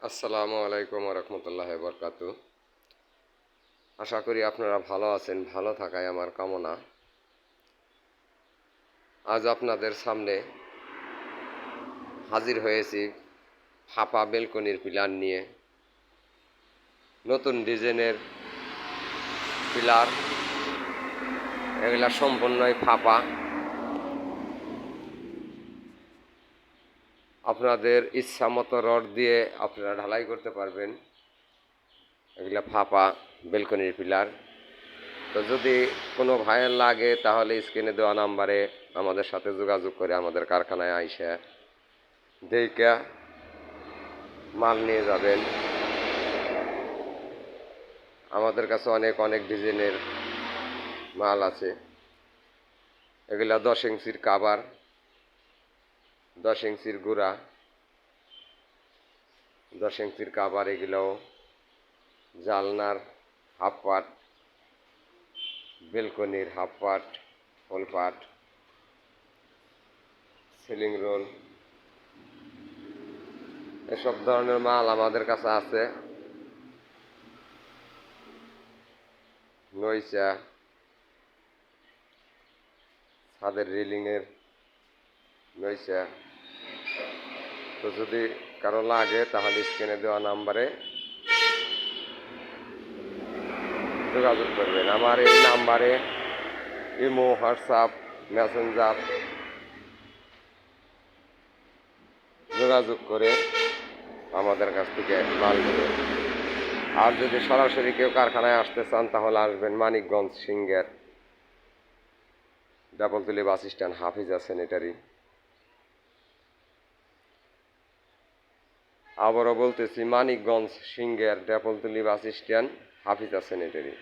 আসসালামু আলাইকুম রহমতুল্লাহ বরকাতু। আশা করি আপনারা ভালো আছেন, ভালো থাকাই আমার কামনা। আজ আপনাদের সামনে হাজির হয়েছি ফাঁপা বেলকনির পিলার নিয়ে। নতুন ডিজাইনের পিলার, এগুলা সম্পূর্ণই ফাঁপা। আপনাদের ইচ্ছা মতো রড দিয়ে আপনারা ঢালাই করতে পারবেন। এগুলা ফাঁপা বেলকনির পিলার। তো যদি কোনো ভাইয়ের লাগে তাহলে স্ক্রিনে দেওয়া নাম্বারে আমাদের সাথে যোগাযোগ করে আমাদের কারখানায় আইসা দেইকা মাল নিয়ে যাবেন। আমাদের কাছে অনেক অনেক ডিজাইনের মাল আছে। এগুলা 10 ইঞ্চির কাভার, 10 ইঞ্চির গুঁড়া, 10 ইঞ্চির কাভার। এগুলোও জালনার হাফ পাট, বেলকনির হাফ পাট, ফুল পাট, সিলিং রোল, এসব ধরনের মাল আমাদের কাছে আছে। নইচা, ছাদের রেলিংয়ের নইচা। তো যদি কারো লাগে তাহলে স্ক্রিনে দেওয়া নাম্বারে যোগাযোগ করবেন। আমার এই নাম্বারে ইমো, হোয়াটসঅ্যাপ, মেসেঞ্জার যোগাযোগ করে আমাদের কাছ থেকে মাল নেবেন। আর যদি সরাসরি কেউ কারখানায় আসতে চান তাহলে আসবেন মানিকগঞ্জ সিংহের ডাবলতলি বাস স্ট্যান্ড, হাফিজা স্যানিটারি। আবারও বলতেছি, মানিকগঞ্জ সিংহের ডাবলতলি বাস স্ট্যান্ড, হাফিজা স্যানিটারি।